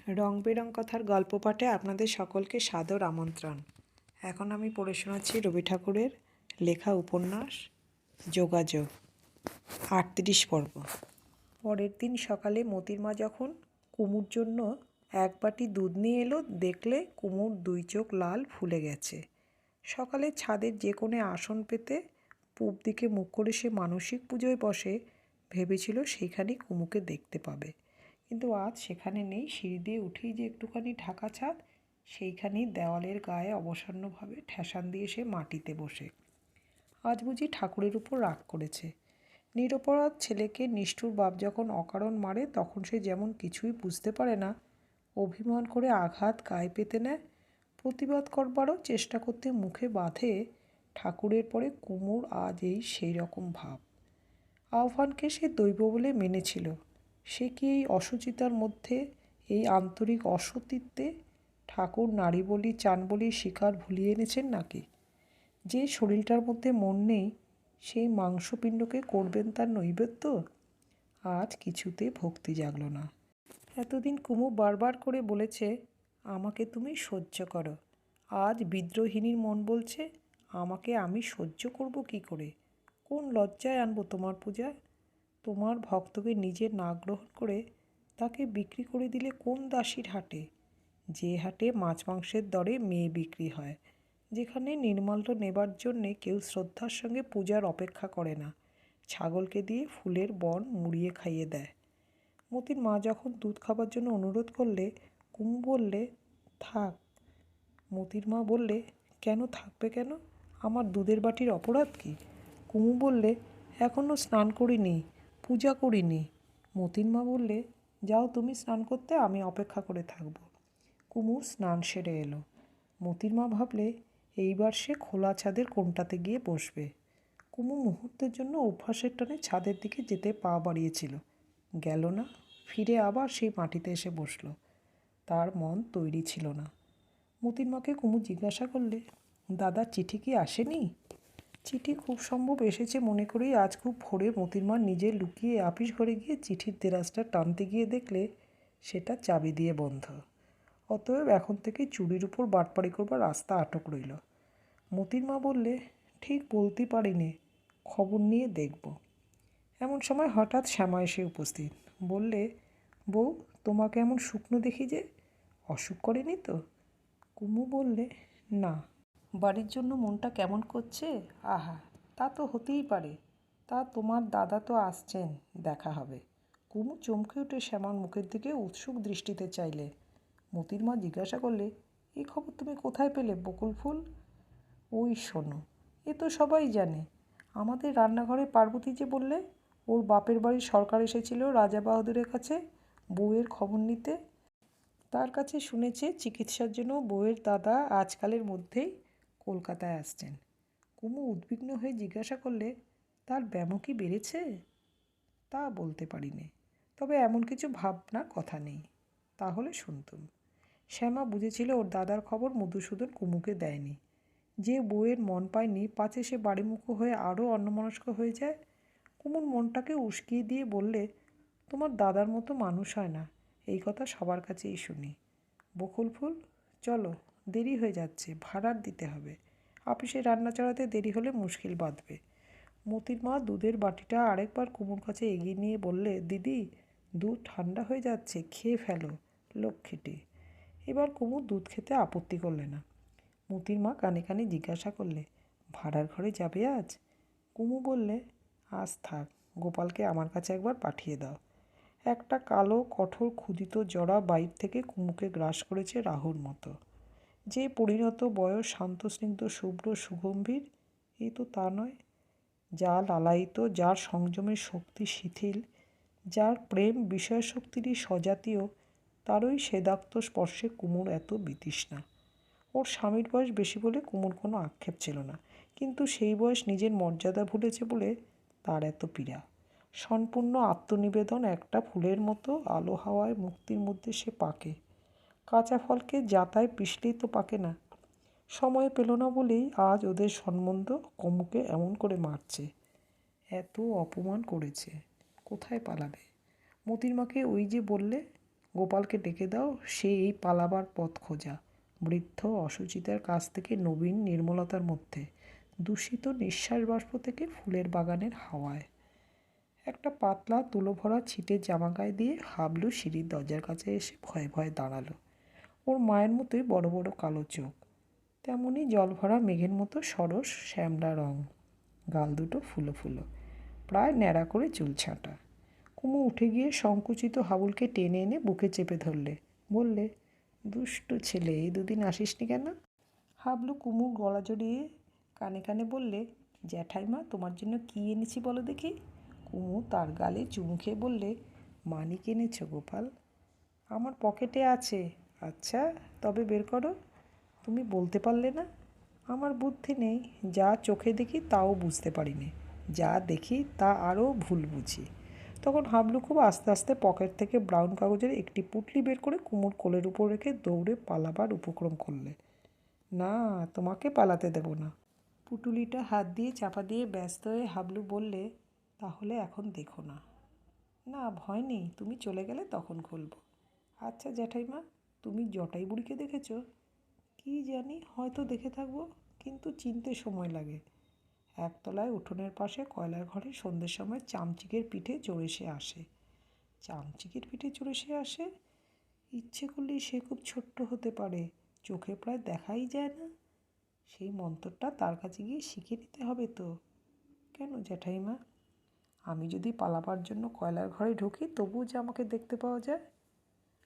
রং বেরং কথার গল্প পাঠে আপনাদের সকলকে সাদর আমন্ত্রণ। এখন আমি পড়ে শোনাচ্ছি রবি ঠাকুরের লেখা উপন্যাস যোগাযোগ ৩৮ পর্ব। পরের দিন সকালে মতির মা যখন কুমুর জন্য এক বাটি দুধ নিয়ে এলো, দেখলে কুমুর দুই চোখ লাল ফুলে গেছে। সকালে ছাদের যে কোণে আসন পেতে পূব দিকে মুখ করে সে মানসিক পুজোয় বসে, ভেবেছিল সেইখানেই কুমুকে দেখতে পাবে। কিন্তু আজ সেখানে নেই। সিঁড়ি দিয়ে উঠেই যে একটুখানি ঢাকা ছাদ, সেইখানেই দেওয়ালের গায়ে অবসন্নভাবে ঠেসান দিয়ে সে মাটিতে বসে। আজ বুঝি ঠাকুরের উপর রাগ করেছে। নিরপরাধ ছেলেকে নিষ্ঠুর বাপ যখন অকারণ মারে, তখন সে যেমন কিছুই বুঝতে পারে না, অভিমান করে আঘাত গায়ে পেতে নেয়। প্রতিবাদ করবারও চেষ্টা করতে মুখে বাঁধে। ঠাকুরের পরে কুমুর আজ এই সেই রকম ভাব। আহ্বানকে সে দৈব বলে মেনেছিল। সে কি এই অসুচিতার মধ্যে, এই আন্তরিক অসতীত্বে ঠাকুর নারী বলি চান বলি শিকার ভুলিয়ে এনেছেন নাকি? যে শরীরটার মধ্যে মন নেই, সেই মাংসপিণ্ডকে করবেন তার নৈবেদ্য? আজ কিছুতে ভক্তি জাগল না। এতদিন কুমু বারবার করে বলেছে, আমাকে তুমি সহ্য করো। আজ বিদ্রোহিণীর মন বলছে, আমাকে আমি সহ্য করব কি করে? কোন লজ্জায় আনবো তোমার পূজা? তোমার ভক্তকে নিজে না গ্রহণ করে তাকে বিক্রি করে দিলে কোন দাসীর হাটে? যে হাটে মাছ মাংসের দরে মেয়ে বিক্রি হয়, যেখানে নির্মাল্য নেবার জন্যে কেউ শ্রদ্ধার সঙ্গে পূজার অপেক্ষা করে না, ছাগলকে দিয়ে ফুলের বন মুড়িয়ে খাইয়ে দেয়। মতির মা যখন দুধ খাবার জন্য অনুরোধ করলে, কুমু বললে থাক। মতির মা বললে, কেন থাকবে কেন? আমার দুধের বাটির অপরাধ কি? কুমু বললে, এখনও স্নান করিনি, পূজা করিনি। মতির মা বললে, যাও তুমি স্নান করতে, আমি অপেক্ষা করে থাকব। কুমু স্নান সেরে এলো। মতির মা ভাবলে এইবার সে খোলা ছাদের কোণটাতে গিয়ে বসবে। কুমু মুহূর্তের জন্য অভ্যাসের টানে ছাদের দিকে যেতে পা বাড়িয়েছিল, গেল না। ফিরে আবার সেই মাটিতে এসে বসল। তার মন তৈরি ছিল না। মতির মাকে কুমু জিজ্ঞাসা করলে, দাদা চিঠি কি আসেনি? চিঠি খুব সম্ভব এসেছে মনে করেই আজ খুব ভোরে মতির মা নিজে লুকিয়ে আপিস ঘরে গিয়ে চিঠির দেরাজটা টানতে গিয়ে দেখলে সেটা চাবি দিয়ে বন্ধ। অতএব এখন থেকে চুরির উপর বাটপাড়ি করবার রাস্তা আটক রইল। মতির মা বললে, ঠিক বলতে পারিনে, খবর নিয়ে দেখব। এমন সময় হঠাৎ শ্যামা এসে উপস্থিত। বললে, বউ, তোমাকে এমন শুকনো দেখি যে, অসুখ করেনি তো? কুমু বললে, না। বাড়ির জন্য মনটা কেমন করছে? আহা, তা তো হতেই পারে। তা তোমার দাদা তো আসছেন, দেখা হবে। কুমু চমকে উঠে শ্যামার মুখের দিকে উৎসুক দৃষ্টিতে চাইলে। মতির মা জিজ্ঞাসা করলে, এই খবর তুমি কোথায় পেলে বকুল ফুল? ওই শোনো, এ তো সবাই জানে। আমাদের রান্নাঘরে পার্বতী যে বললে, ওর বাপের বাড়ির সরকার এসেছিল রাজা বাহাদুরের কাছে বউয়ের খবর নিতে। তার কাছে শুনেছে চিকিৎসার জন্য বউয়ের দাদা আজকালের মধ্যেই কলকাতায় আসছেন। কুমু উদ্বিগ্ন হয়ে জিজ্ঞাসা করলে, তার ব্যামো কি বেড়েছে? তা বলতে পারি নে, তবে এমন কিছু ভাবনার কথা নেই। তাহলে শুনতুম। শ্যামা বুঝেছিল ওর দাদার খবর মধুসূদন কুমুকে দেয়নি। যে বউয়ের মন পায়নি, পাছে সে বাড়িমুখো হয়ে আরও অন্যমনস্ক হয়ে যায়। কুমুর মনটাকে উস্কিয়ে দিয়ে বললে, তোমার দাদার মতো মানুষ হয় না, এই কথা সবার কাছেই শুনি। বকুল ফুল, চলো, দেরি হয়ে যাচ্ছে, ভাড়ার দিতে হবে। আপিসে রান্না চড়াতে দেরি হলে মুশকিল বাঁধবে। মতির মা দুধের বাটিটা আরেকবার কুমুর কাছে এগিয়ে নিয়ে বললে, দিদি, দুধ ঠান্ডা হয়ে যাচ্ছে, খেয়ে ফেলো লক্ষ্মীটি। এবার কুমু দুধ খেতে আপত্তি করলে না। মতির মা কানে কানে জিজ্ঞাসা করলে, ভাড়ার ঘরে যাবে আজ? কুমু বললে, আজ থাক, গোপালকে আমার কাছে একবার পাঠিয়ে দাও। একটা কালো কঠোর ক্ষুদিত জড়া বাইর থেকে কুমুকে গ্রাস করেছে রাহুর মতো। যে পরিণত বয়স শান্তস্নিগ্ধ শুভ্র সুগম্ভীর, এই তো তা নয়। যা লালায়িত, যার সংযমের শক্তি শিথিল, যার প্রেম বিষয়শক্তিরই স্বজাতীয়, তারই সেদাক্ত স্পর্শে কুমুর এত বিতৃষ্ণা। ওর স্বামীর বয়স বেশি বলে কুমুর কোনো আক্ষেপ ছিল না, কিন্তু সেই বয়স নিজের মর্যাদা ভুলেছে বলে তার এত পীড়া। সম্পূর্ণ আত্মনিবেদন একটা ফুলের মতো আলো হাওয়ায় মুক্তির মধ্যে সে পাকে। কাঁচা ফলকে যাতায় পিষলেই তো পাকে না। সময় পেল না বলেই আজ ওদের সম্বন্ধ কুমুকে এমন করে মারছে। এত অপমান করেছে, কোথায় পালাবে? মতির মাকে ওই যে বললে, গোপালকে ডেকে দাও, সে এই পালাবার পথ খোঁজা। বৃদ্ধ অসুচিতার কাছ থেকে নবীন নির্মলতার মধ্যে, দূষিত নিঃশ্বাস বাষ্প থেকে ফুলের বাগানের হাওয়ায়। একটা পাতলা তুলো ভরা ছিটের জামা গায়ে দিয়ে হাবলু সিঁড়ির দরজার কাছে এসে ভয়ে ভয়ে দাঁড়ালো। ওর মায়ের মতোই বড় বড় কালো চোখ, তেমনি জল ভরা মেঘের মতো সরস শ্যামলা রং, গাল দুটো ফুলো ফুলো, প্রায় ন্যাড়া করে চুল ছাঁটা। কুমু উঠে গিয়ে সংকুচিত হাবুলকে টেনে এনে বুকে চেপে ধরলে, বললে, দুষ্টু ছেলে, এই দুদিন আসিসনি কেন? হাবলু কুমুর গলা জড়িয়ে কানে কানে বললে, জ্যাঠাইমা তোমার জন্য কী এনেছি বলো দেখি। কুমু তার গালে চুমু খেয়ে বললে, মানিক এনেছ গোপাল? আমার পকেটে আছে। আচ্ছা, তবে বের করো। তুমি বলতে পারলে না? আমার বুদ্ধি নেই, যা চোখে দেখি তাও বুঝতে পারিনি, যা দেখি তা আরও ভুল বুঝি। তখন হাবলু খুব আস্তে আস্তে পকেট থেকে ব্রাউন কাগজের একটি পুঁটলি বের করে কুমুর কোলের উপর রেখে দৌড়ে পালাবার উপক্রম করলে। না, তোমাকে পালাতে দেব না। পুটুলিটা হাত দিয়ে চাপা দিয়ে ব্যস্ত হয়ে হাবলু বললে, তাহলে এখন দেখো না। না, ভয় নেই, তুমি চলে গেলে তখন খুলব। আচ্ছা জ্যাঠাইমা, তুমি জটাই বুড়িকে দেখেছ? কি জানি, হয়তো দেখে থাকবো, কিন্তু চিনতে সময় লাগে। একতলায় উঠোনের পাশে কয়লার ঘরে সন্ধ্যের সময় চামচিকের পিঠে চড়ে সে আসে। চামচিকের পিঠে চড়ে সে আসে? ইচ্ছে করলেই সে খুব ছোট্ট হতে পারে, চোখে প্রায় দেখাই যায় না। সেই মন্ত্রটা তার কাছে গিয়ে শিখে নিতে হবে তো। কেন জ্যাঠাইমা? আমি যদি পালাবার জন্য কয়লার ঘরে ঢুকি তবুও যে আমাকে দেখতে পাওয়া যায়?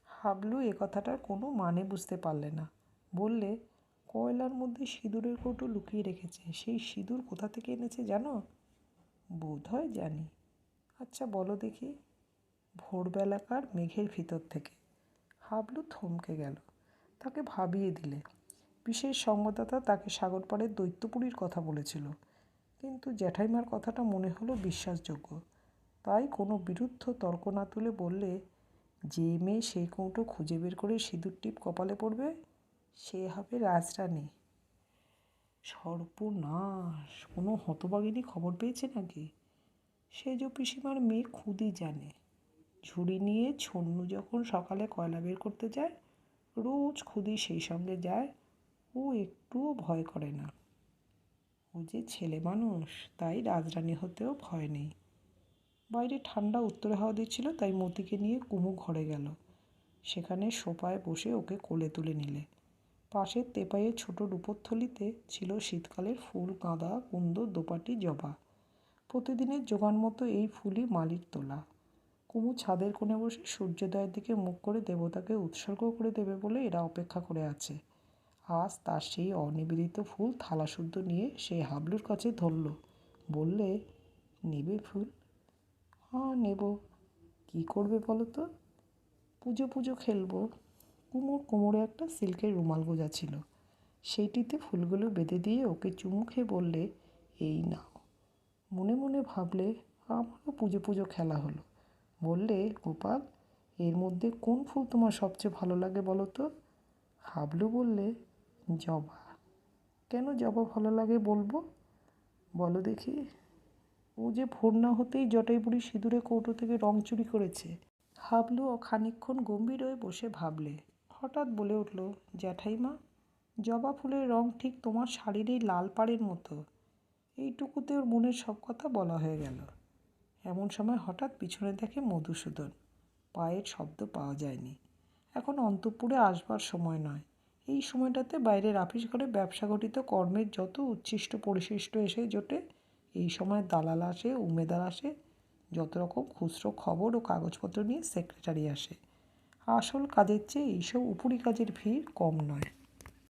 হাবলু এ কথাটার কোনো মানে বুঝতে পারলে না। বললে, কয়লার মধ্যে সিঁদুরের কৌটো লুকিয়ে রেখেছে, সেই সিঁদুর কোথা থেকে এনেছে জানো? বোধ হয় জানি। আচ্ছা বলো দেখি। ভোরবেলাকার মেঘের ভিতর থেকে। হাবলু থমকে গেল। তাকে ভাবিয়ে দিলে। বিশেষ সংবাদদাতা তাকে সাগরপাড়ের দৈত্যপুরীর কথা বলেছিল, কিন্তু জ্যাঠাইমার কথাটা মনে হলো বিশ্বাসযোগ্য। তাই কোনো বিরুদ্ধ তর্ক না তুলে বললে, যে মেয়ে সেই কৌটো খুঁজে বের করে সিঁদুর টিপ কপালে পড়বে সে হবে রাজরানী। সর্বনাশ! কোনো হতভাগিনী খবর পেয়েছে নাকি? সেজ পিসিমার মেয়ে খুদই জানে। ঝুড়ি নিয়ে ছন্নু যখন সকালে কয়লা বের করতে যায়, রোজ খুদি সেই সঙ্গে যায়। ও একটুও ভয় করে না। ও যে ছেলে মানুষ, তাই রাজরানী হতেও ভয় নেই। বাইরে ঠান্ডা উত্তরে হাওয়া দিচ্ছিল, তাই মতিকে নিয়ে কুমু ঘরে গেল। সেখানে সোফায় বসে ওকে কোলে তুলে নিলে। পাশের তেপাইয়ের ছোট রূপোর থলিতে ছিল শীতকালের ফুল, গাঁদা, কুন্দ, দোপাটি, জবা। প্রতিদিনের জোগান মতো এই ফুলই মালির তোলা। কুমু ছাদের কোণে বসে সূর্যোদয়ের দিকে মুখ করে দেবতাকে উৎসর্গ করে দেবে বলে এরা অপেক্ষা করে আছে। আজ তার সেই অনিবেদিত ফুল থালা শুদ্ধ নিয়ে সে হাবলুর কাছে ধরল। বললে, নেবে ফুল? হ্যাঁ নেব। কী করবে বলো তো? পুজো পুজো খেলবো। কুমুর কোমরে একটা সিল্কের রুমাল গোজা ছিল, সেইটিতে ফুলগুলো বেঁধে দিয়ে ওকে চুমু খেয়ে বললে, এই নাও। মনে মনে ভাবলে, আমারও পুজো পুজো খেলা হলো। বললে, গোপাল, এর মধ্যে কোন ফুল তোমার সবচেয়ে ভালো লাগে বলো তো? হাবলু বললে, জবা। কেন জবা ভালো লাগে বলবো? বলো দেখি। ও যে ভোর না হতেই জটাই বুড়ি সিঁদুরে কৌটো থেকে রং চুরি করেছে। হাবলু খানিকক্ষণ গম্ভীর হয়ে বসে ভাবলে। হঠাৎ বলে উঠল, জ্যাঠাইমা, জবা ফুলের রং ঠিক তোমার শাড়ির এই লাল পাড়ের মতো। এইটুকুতে ওর মনের সব কথা বলা হয়ে গেল। এমন সময় হঠাৎ পিছনে দেখে মধুসূদন। পায়ের শব্দ পাওয়া যায়নি। এখন অন্তঃপুরে আসবার সময় নয়। এই সময়টাতে বাইরের আপিস ঘরে ব্যবসা ঘটিত কর্মের যত উচ্ছিষ্ট পরিশিষ্ট এসে জোটে। এই সময় দালাল আসে, উমেদার আসে, যত রকম খুচরো খবর ও কাগজপত্র নিয়ে সেক্রেটারি আসে। আসল কাজের চেয়ে এইসব উপরি কাজের ভিড় কম নয়।